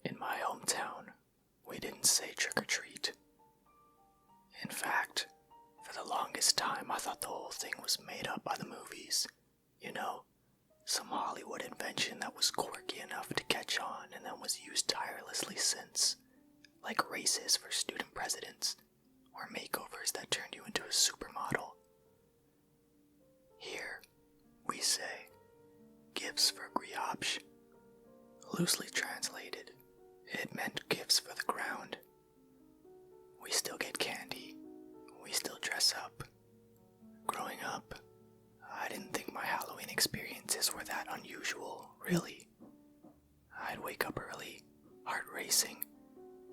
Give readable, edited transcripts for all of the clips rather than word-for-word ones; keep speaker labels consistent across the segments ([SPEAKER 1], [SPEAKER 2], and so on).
[SPEAKER 1] In my hometown, we didn't say trick or treat. In fact, for the longest time I thought the whole thing was made up by the movies. You know, some Hollywood invention that was quirky enough to catch on and then was used tirelessly since, like races for student presidents, or makeovers that turned you into a supermodel. Here, we say, gifts for griage. Loosely translated, it meant gifts for the ground. We still get candy. We still dress up. Growing up, I didn't think my Halloween experiences were that unusual, really. I'd wake up early, heart racing,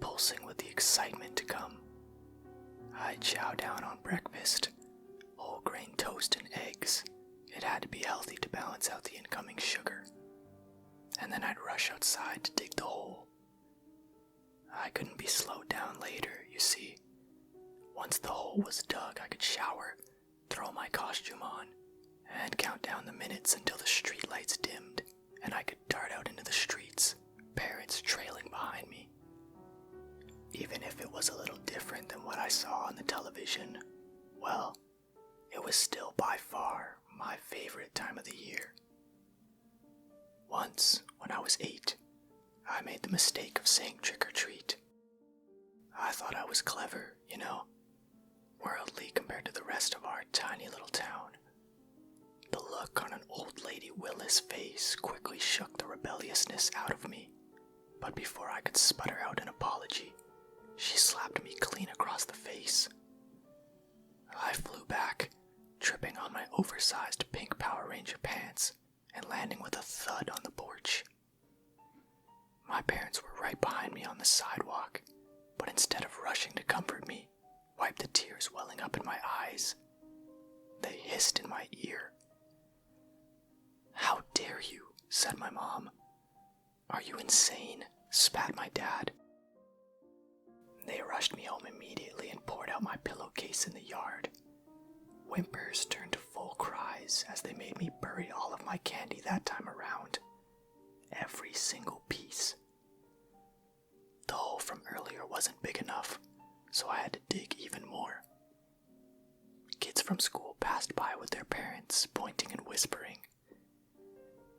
[SPEAKER 1] pulsing with the excitement to come. I'd chow down on breakfast, whole grain toast and eggs. It had to be healthy to balance out the incoming sugar. And then I'd rush outside to dig the hole. I couldn't be slowed down later, you see. Once the hole was dug, I could shower, throw my costume on, and count down the minutes until the street lights dimmed, and I could dart out into the streets, parents trailing behind me. Even if it was a little different than what I saw on the television, well, it was still by far my favorite time of the year. Once, when I was 8, I made the mistake of saying trick or treat. I thought I was clever, you know, worldly compared to the rest of our tiny little town. The look on an old lady Willis' face quickly shook the rebelliousness out of me, but before I could sputter out an apology, she slapped me clean across the face. I flew back, tripping on my oversized pink Power Ranger pants and landing with a thud on the porch. My parents were right behind me on the sidewalk, but instead of rushing to comfort me, wiped the tears welling up in my eyes. They hissed in my ear. "How dare you?" said my mom. "Are you insane?" spat my dad. They rushed me home immediately and poured out my pillowcase in the yard. Whimpers turned to full cries as they made me bury all of my candy that time around. Every single piece. The hole from earlier wasn't big enough, so I had to dig even more. Kids from school passed by with their parents, pointing and whispering.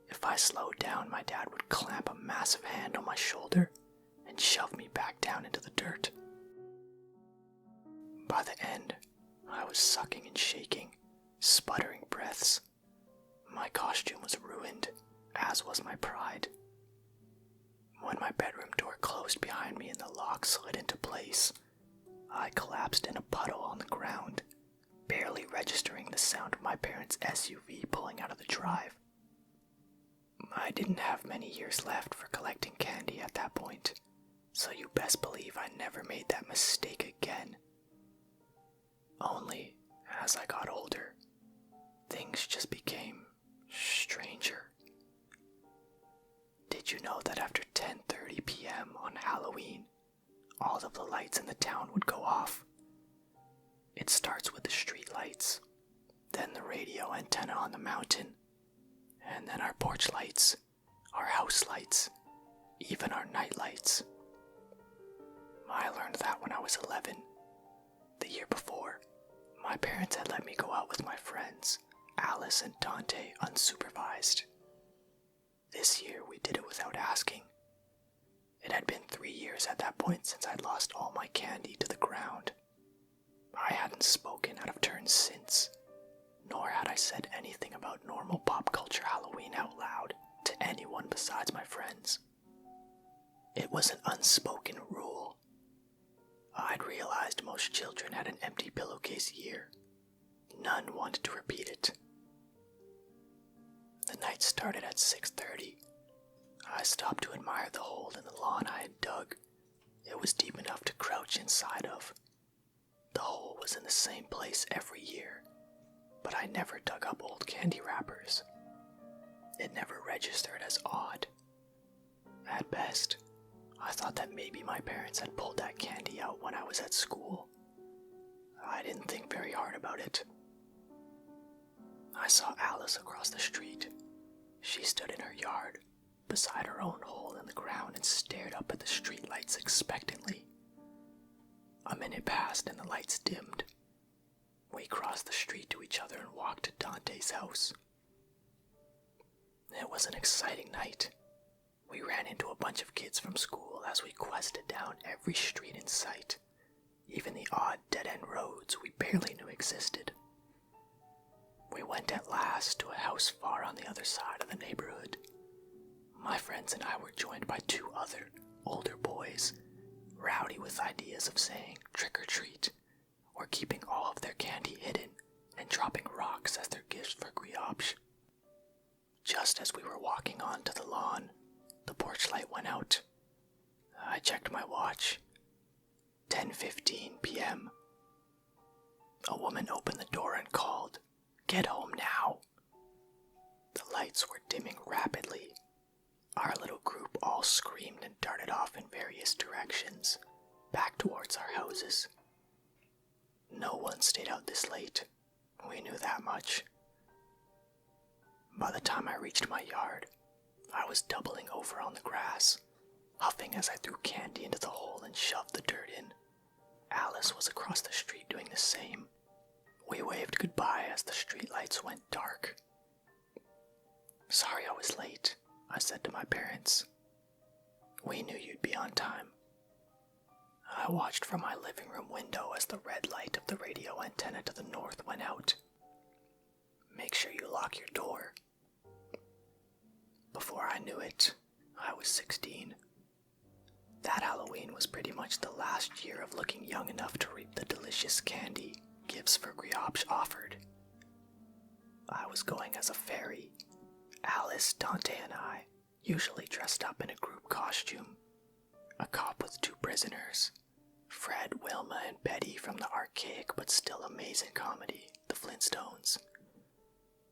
[SPEAKER 1] If I slowed down, my dad would clamp a massive hand on my shoulder and shove me back down into the dirt. By the end, I was sucking and shaking, sputtering breaths. My costume was ruined, as was my pride. When my bedroom door closed behind me and the lock slid into place, I collapsed in a puddle on the ground, barely registering the sound of my parents' SUV pulling out of the drive. I didn't have many years left for collecting candy at that point, so you best believe I never made that mistake again. Only, as I got older, things just became stranger. Did you know that after 10:30 p.m. on Halloween, all of the lights in the town would go off? It starts with the street lights, then the radio antenna on the mountain, and then our porch lights, our house lights, even our night lights. I learned that when I was 11. The year before, my parents had let me go out with my friends, Alice and Dante, unsupervised. This year we did it without asking. It had been 3 years at that point since I'd lost all my candy to the ground. I hadn't spoken out of turn since, nor had I said anything about normal pop culture Halloween out loud to anyone besides my friends. It was an unspoken rule. I'd realized most children had an empty pillowcase year. None wanted to repeat it. The night started at 6:30. I stopped to admire the hole in the lawn I had dug. It was deep enough to crouch inside of. The hole was in the same place every year, but I never dug up old candy wrappers. It never registered as odd. At best, I thought that maybe my parents had pulled that candy out when I was at school. I didn't think very hard about it. I saw Alice across the street. She stood in her yard, beside our own hole in the ground and stared up at the streetlights expectantly. A minute passed and the lights dimmed. We crossed the street to each other and walked to Dante's house. It was an exciting night. We ran into a bunch of kids from school as we quested down every street in sight, even the odd dead-end roads we barely knew existed. We went at last to a house far on the other side of the neighborhood. My friends and I were joined by two other, older boys, rowdy with ideas of saying trick or treat, or keeping all of their candy hidden and dropping rocks as their gifts for Griopsh. Just as we were walking onto the lawn, the porch light went out. I checked my watch. 10:15 p.m. A woman opened the door and called, "Get home now!" The lights were dimming rapidly. Our little group all screamed and darted off in various directions, back towards our houses. No one stayed out this late. We knew that much. By the time I reached my yard, I was doubling over on the grass, huffing as I threw candy into the hole and shoved the dirt in. Alice was across the street doing the same. We waved goodbye as the streetlights went dark. "Sorry I was late," I said to my parents. "We knew you'd be on time." I watched from my living room window as the red light of the radio antenna to the north went out. "Make sure you lock your door." Before I knew it, I was 16. That Halloween was pretty much the last year of looking young enough to reap the delicious candy gifts for Griopsh offered. I was going as a fairy. Alice, Dante, and I, usually dressed up in a group costume. A cop with two prisoners, Fred, Wilma, and Betty from the archaic but still amazing comedy, The Flintstones.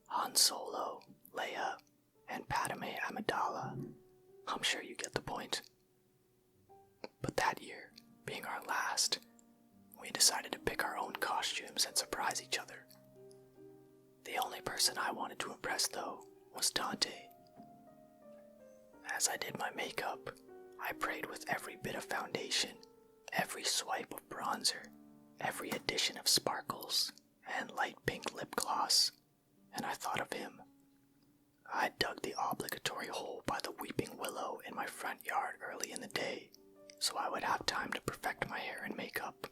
[SPEAKER 1] Han Solo, Leia, and Padme Amidala. I'm sure you get the point. But that year, being our last, we decided to pick our own costumes and surprise each other. The only person I wanted to impress, though, was Dante. As I did my makeup, I prayed with every bit of foundation, every swipe of bronzer, every addition of sparkles, and light pink lip gloss, and I thought of him. I dug the obligatory hole by the weeping willow in my front yard early in the day, so I would have time to perfect my hair and makeup.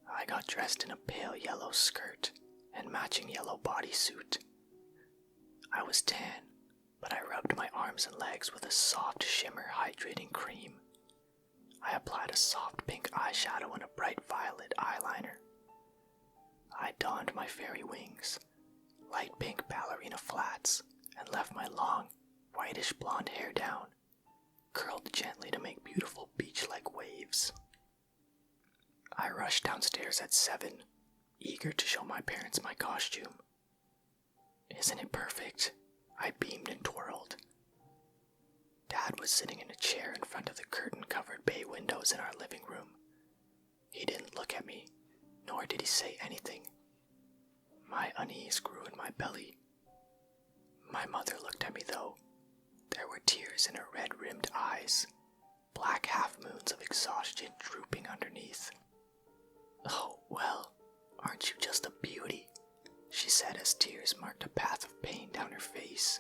[SPEAKER 1] I got dressed in a pale yellow skirt and matching yellow bodysuit. I was tan, but I rubbed my arms and legs with a soft shimmer hydrating cream. I applied a soft pink eyeshadow and a bright violet eyeliner. I donned my fairy wings, light pink ballerina flats, and left my long, whitish blonde hair down, curled gently to make beautiful beach-like waves. I rushed downstairs at 7, eager to show my parents my costume. "Isn't it perfect?" I beamed and twirled. Dad was sitting in a chair in front of the curtain-covered bay windows in our living room. He didn't look at me, nor did he say anything. My unease grew in my belly. My mother looked at me, though. There were tears in her red-rimmed eyes, black half-moons of exhaustion drooping underneath. "Oh, well, aren't you just a beauty?" she said as tears marked a path of pain down her face.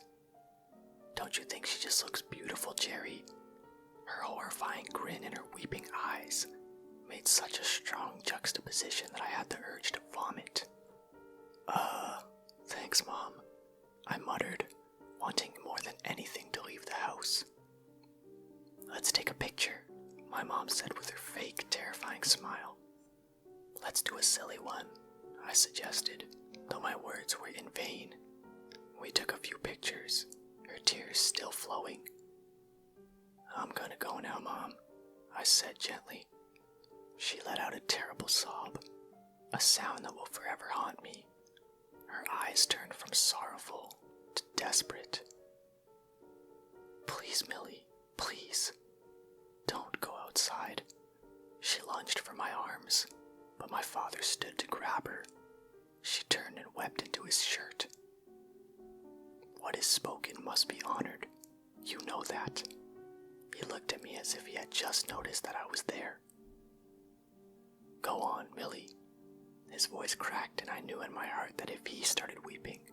[SPEAKER 1] "Don't you think she just looks beautiful, Jerry?" Her horrifying grin and her weeping eyes made such a strong juxtaposition that I had the urge to vomit. Thanks, Mom," I muttered, wanting more than anything to leave the house. "Let's take a picture," my mom said with her fake, terrifying smile. "Let's do a silly one," I suggested, though my words were in vain. We took a few pictures, her tears still flowing. "I'm gonna go now, Mom," I said gently. She let out a terrible sob, a sound that will forever haunt me. Her eyes turned from sorrowful to desperate. "Please, Millie, please, don't go outside." She lunged for my arms, but my father stood to grab her. She turned and wept into his shirt. "What is spoken must be honored," that. He looked at me as if he had just noticed that I was there. "Go on, Millie." His voice cracked, and I knew in my heart that if he started weeping,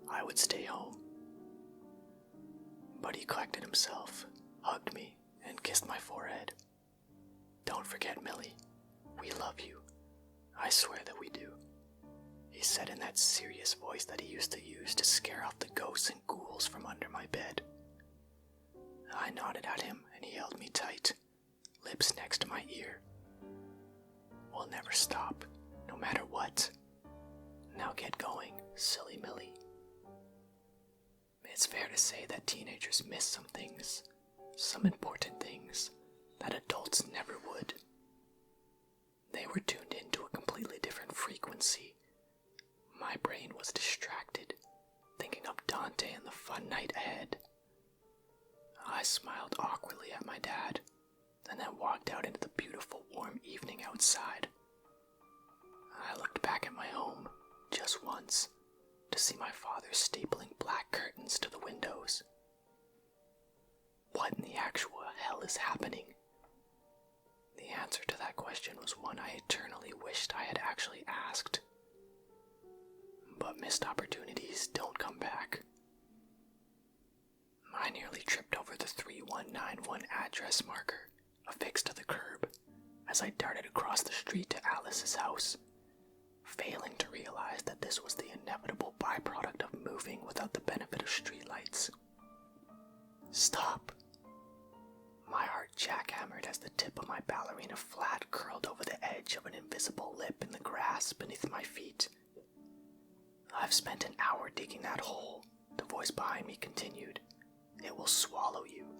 [SPEAKER 1] I would stay home. But he collected himself, hugged me, and kissed my forehead. "Don't forget, Millie. We love you. I swear that we do," he said in that serious voice that he used to use to scare off the ghosts and ghouls from under my bed. I nodded at him, and he held me tight, lips next to my ear. "We'll never stop, no matter what. Now get going, silly Millie." It's fair to say that teenagers miss some things, some important things, that adults never would. They were tuned into a completely different frequency. My brain was distracted, thinking of Dante and the fun night ahead. I smiled awkwardly at my dad, and then walked out into the beautiful warm evening outside. I looked back at my home, just once, to see my father stapling black curtains to the windows. What in the actual hell is happening? The answer to that question was one I eternally wished I had actually asked. But missed opportunities don't come back. I nearly tripped over the 3191 address marker affixed to the curb as I darted across the street to Alice's house, failing to realize that this was the inevitable byproduct of moving without the benefit of streetlights. Stop! My heart jackhammered as the tip of my ballerina flat curled over the edge of an invisible lip in the grass beneath my feet. "I've spent an hour digging that hole," the voice behind me continued. "It will swallow you."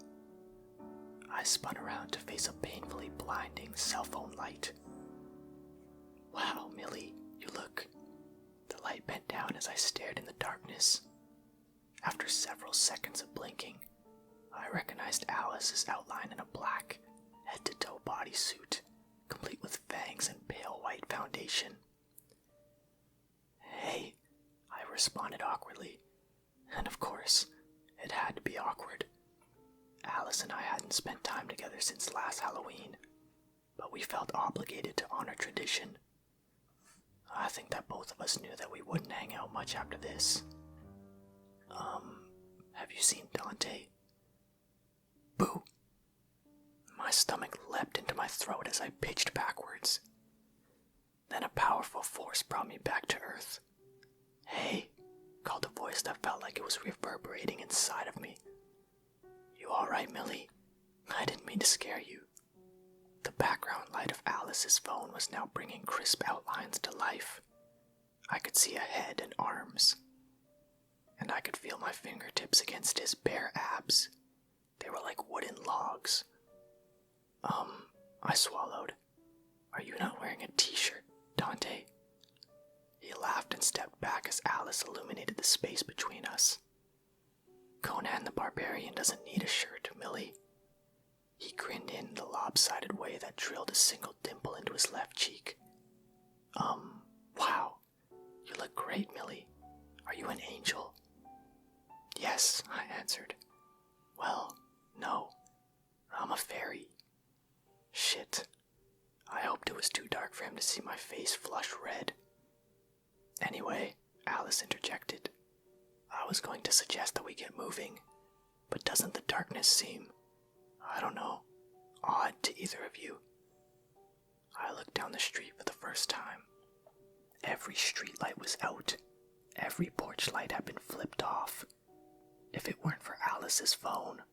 [SPEAKER 1] I spun around to face a painfully blinding cell phone light. "Wow, Millie, you look..." The light bent down as I stared in the darkness. After several seconds of blinking, I recognized Alice's outline in a black, head-to-toe bodysuit, complete with fangs and pale white foundation. "Hey," I responded awkwardly, and of course, it had to be awkward. Alice and I hadn't spent time together since last Halloween, but we felt obligated to honor tradition. I think that both of us knew that we wouldn't hang out much after this. Have you seen Dante?" Boo! My stomach leapt into my throat as I pitched backwards. Then a powerful force brought me back to earth. "Hey," called a voice that felt like it was reverberating inside of me. "You alright, Millie? I didn't mean to scare you." The background light of Alice's phone was now bringing crisp outlines to life. I could see a head and arms, and I could feel my fingertips against his bare abs. They were like wooden logs. I swallowed. "Are you not wearing a t-shirt, Dante?" He laughed and stepped back as Alice illuminated the space between us. "Conan the Barbarian doesn't need a shirt, Millie." He grinned in the lopsided way that drilled a single dimple into his left cheek. Wow. You look great, Millie. Are you an angel?" "Yes," I answered. "Well, no. I'm a fairy." Shit. I hoped it was too dark for him to see my face flush red. "Anyway," Alice interjected, "I was going to suggest that we get moving, but doesn't the darkness seem, I don't know, odd to either of you?" I looked down the street for the first time. Every streetlight was out. Every porch light had been flipped off. If it weren't for Alice's phone,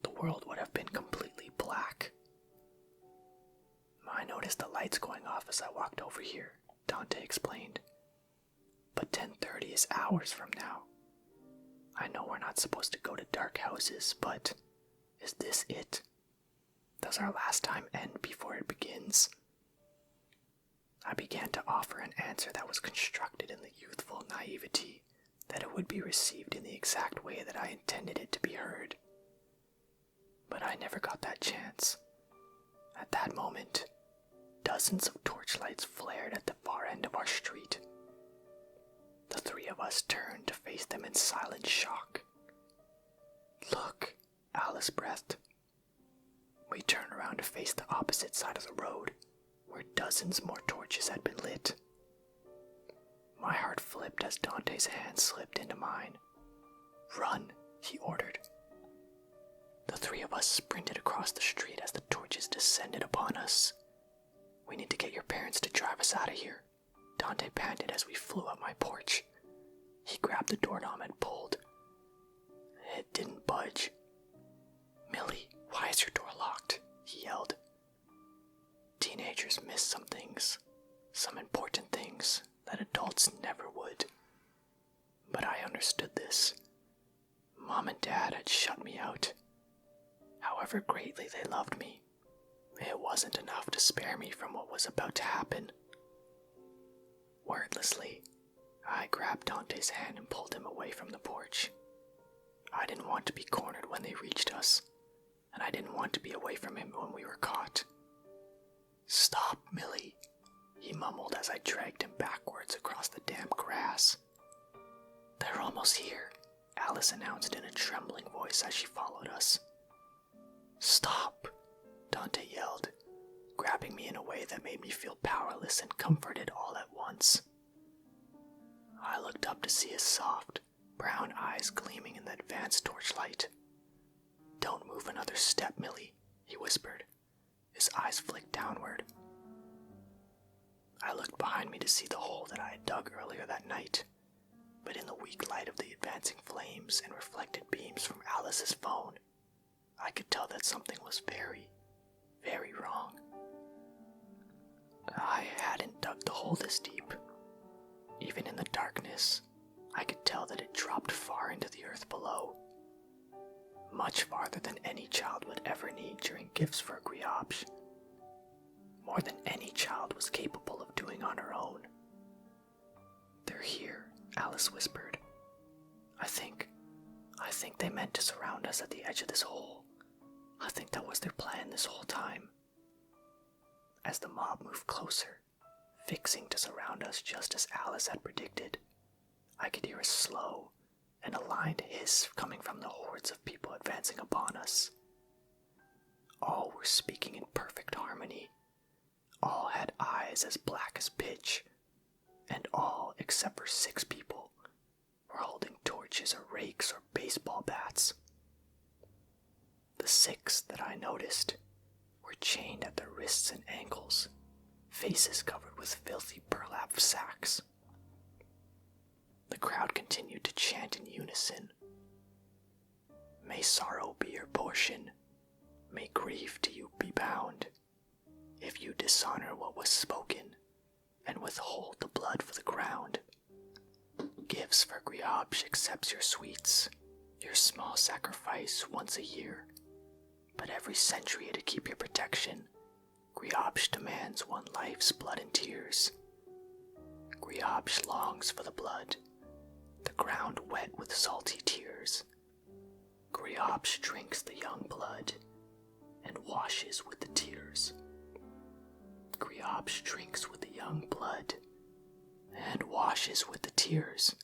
[SPEAKER 1] the world would have been completely black. "I noticed the lights going off as I walked over here," Dante explained. "But 10:30 is hours from now. I know we're not supposed to go to dark houses, but is this it? Does our last time end before it begins?" I began to offer an answer that was constructed in the youthful naivety that it would be received in the exact way that I intended it to be heard. But I never got that chance. At that moment, dozens of torchlights flared at the far end of our street. The three of us turned to face them in silent shock. "Look," Alice breathed. We turned around to face the opposite side of the road, where dozens more torches had been lit. My heart flipped as Dante's hand slipped into mine. "Run," he ordered. The three of us sprinted across the street as the torches descended upon us. "We need to get your parents to drive us out of here," Dante panted as we flew up my porch. He grabbed the doorknob and pulled. It didn't budge. "Millie, why is your door locked?" he yelled. Teenagers miss some things, some important things that adults never would. But I understood this. Mom and Dad had shut me out. However greatly they loved me, it wasn't enough to spare me from what was about to happen. Wordlessly, I grabbed Dante's hand and pulled him away from the porch. I didn't want to be cornered when they reached us, and I didn't want to be away from him when we were caught. "Stop, Millie," he mumbled as I dragged him backwards across the damp grass. "They're almost here," Alice announced in a trembling voice as she followed us. "Stop," Dante yelled, grabbing me in a way that made me feel powerless and comforted all at once. I looked up to see his soft, brown eyes gleaming in the advanced torchlight. "Don't move another step, Millie," he whispered. His eyes flicked downward. I looked behind me to see the hole that I had dug earlier that night, but in the weak light of the advancing flames and reflected beams from Alice's phone, I could tell that something was very, very wrong. I hadn't dug the hole this deep. Even in the darkness, I could tell that it dropped far into the earth below. Much farther than any child would ever need during gifts for Griopsh. More than any child was capable of doing on her own. "They're here," Alice whispered. I think they meant to surround us at the edge of this hole. I think that was their plan this whole time." As the mob moved closer, fixing to surround us just as Alice had predicted, I could hear a slow and aligned hiss coming from the hordes of people advancing upon us. All were speaking in perfect harmony. All had eyes as black as pitch, and all, except for 6 people, were holding torches or rakes or baseball bats. The 6 that I noticed were chained at their wrists and ankles, faces covered with filthy burlap sacks. The crowd continued to chant in unison. "May sorrow be your portion. May grief to you be bound. If you dishonor what was spoken, and withhold the blood for the ground. Gifts for Griopsh accepts your sweets, your small sacrifice once a year. But every century to keep your protection, Griopsh demands one life's blood and tears. Griopsh longs for the blood, the ground wet with salty tears. Griopsh drinks the young blood and washes with the tears. Griopsh drinks with the young blood and washes with the tears."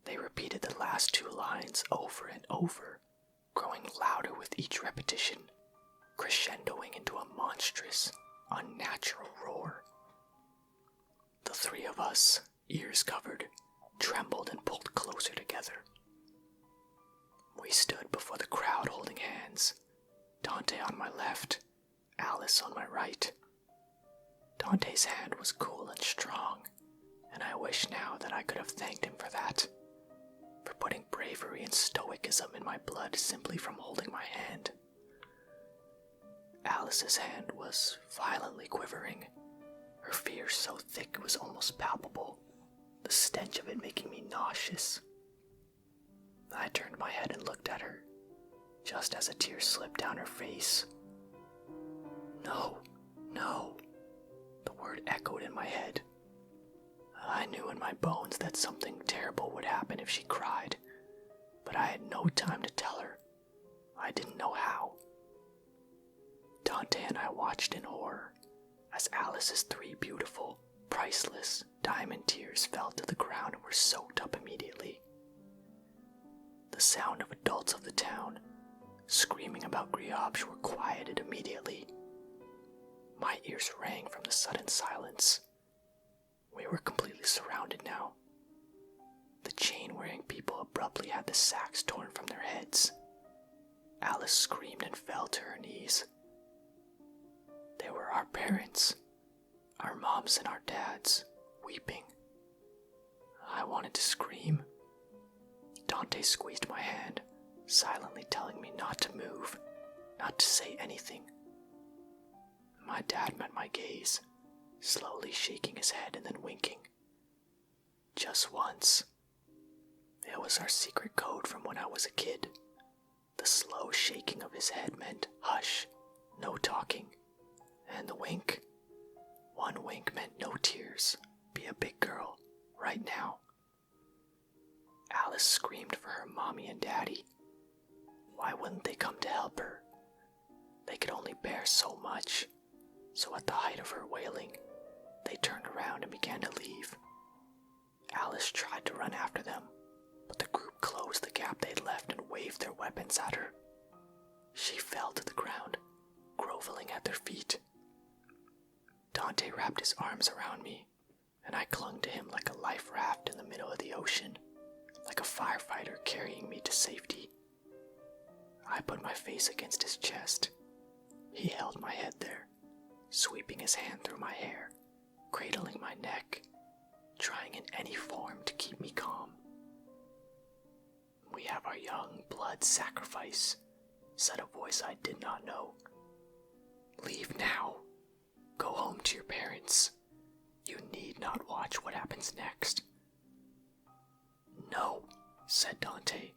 [SPEAKER 1] They repeated the last 2 lines over and over, growing louder with each repetition, crescendoing into a monstrous, unnatural roar. The 3 of us, ears covered, trembled and pulled closer together. We stood before the crowd holding hands, Dante on my left, Alice on my right. Dante's hand was cool and strong, and I wish now that I could have thanked him for that, for putting bravery and stoicism in my blood simply from holding my hand. Alice's hand was violently quivering, her fear so thick it was almost palpable, the stench of it making me nauseous. I turned my head and looked at her, just as a tear slipped down her face. "No, no," the word echoed in my head. I knew in my bones that something terrible would happen if she cried, but I had no time to tell her. I didn't know how. Dante and I watched in horror as Alice's 3 beautiful, priceless diamond tears fell to the ground and were soaked up immediately. The sound of adults of the town screaming about Griopsh were quieted immediately. My ears rang from the sudden silence. We were completely surrounded now. The chain-wearing people abruptly had the sacks torn from their heads. Alice screamed and fell to her knees. They were our parents, our moms and our dads, weeping. I wanted to scream. Dante squeezed my hand, silently telling me not to move, not to say anything. My dad met my gaze, slowly shaking his head and then winking. Just once. It was our secret code from when I was a kid. The slow shaking of his head meant hush, no talking. And the wink? One wink meant no tears. Be a big girl, right now. Alice screamed for her mommy and daddy. Why wouldn't they come to help her? They could only bear so much, so at the height of her wailing, they turned around and began to leave. Alice tried to run after them, but the group closed the gap they'd left and waved their weapons at her. She fell to the ground, groveling at their feet. Dante wrapped his arms around me, and I clung to him like a life raft in the middle of the ocean, like a firefighter carrying me to safety. I put my face against his chest. He held my head there, sweeping his hand through my hair, cradling my neck, trying in any form to keep me calm. We have our young blood sacrifice, said a voice I did not know. Leave now. Go home to your parents. You need not watch what happens next. No, said Dante,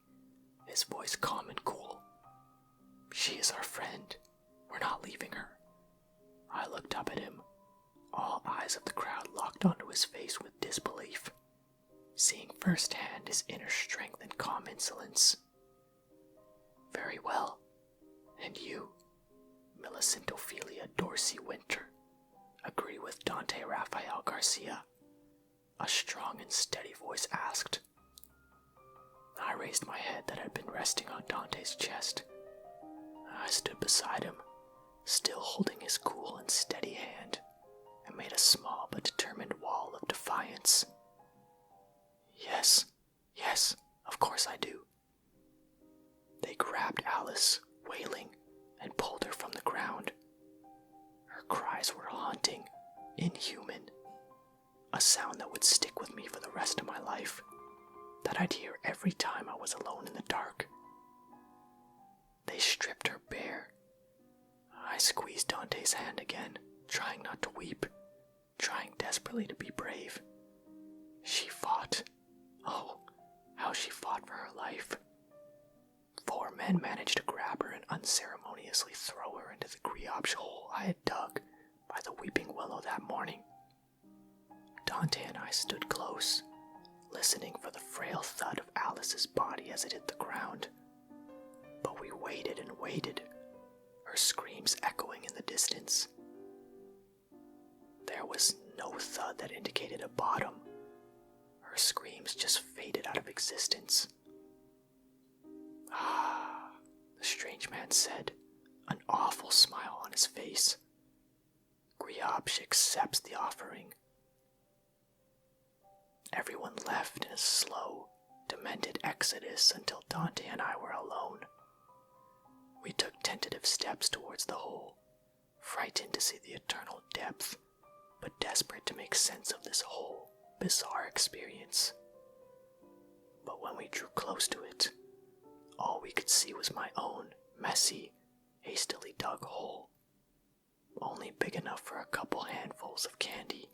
[SPEAKER 1] his voice calm and cool. She is our friend. We're not leaving her. I looked up at him. All eyes of the crowd locked onto his face with disbelief, seeing firsthand his inner strength and calm insolence. Very well. And you, Millicent Ophelia Dorsey Winter, agree with Dante Raphael Garcia? A strong and steady voice asked. I raised my head that had been resting on Dante's chest. I stood beside him, still holding his cool and steady hand, and made a small but determined wall of defiance. Yes, of course I do. They grabbed Alice, wailing, and pulled her from the ground. Her cries were haunting, inhuman, a sound that would stick with me for the rest of my life, that I'd hear every time I was alone in the dark. They stripped her bare. I squeezed Dante's hand again, trying not to weep, trying desperately to be brave. She fought. Oh, how she fought for her life. 4 men managed to grab her and unceremoniously throw her into the Griopsh hole I had dug by the weeping willow that morning. Dante and I stood close, listening for the frail thud of Alice's body as it hit the ground. But we waited and waited, her screams echoing in the distance. There was no thud that indicated a bottom. Her screams just faded out of existence. Ah, the strange man said, an awful smile on his face. Griopsh accepts the offering. Everyone left in a slow, demented exodus until Dante and I were alone. We took tentative steps towards the hole, frightened to see the eternal depth, but desperate to make sense of this whole bizarre experience. But when we drew close to it, all we could see was my own messy, hastily dug hole, only big enough for a couple handfuls of candy.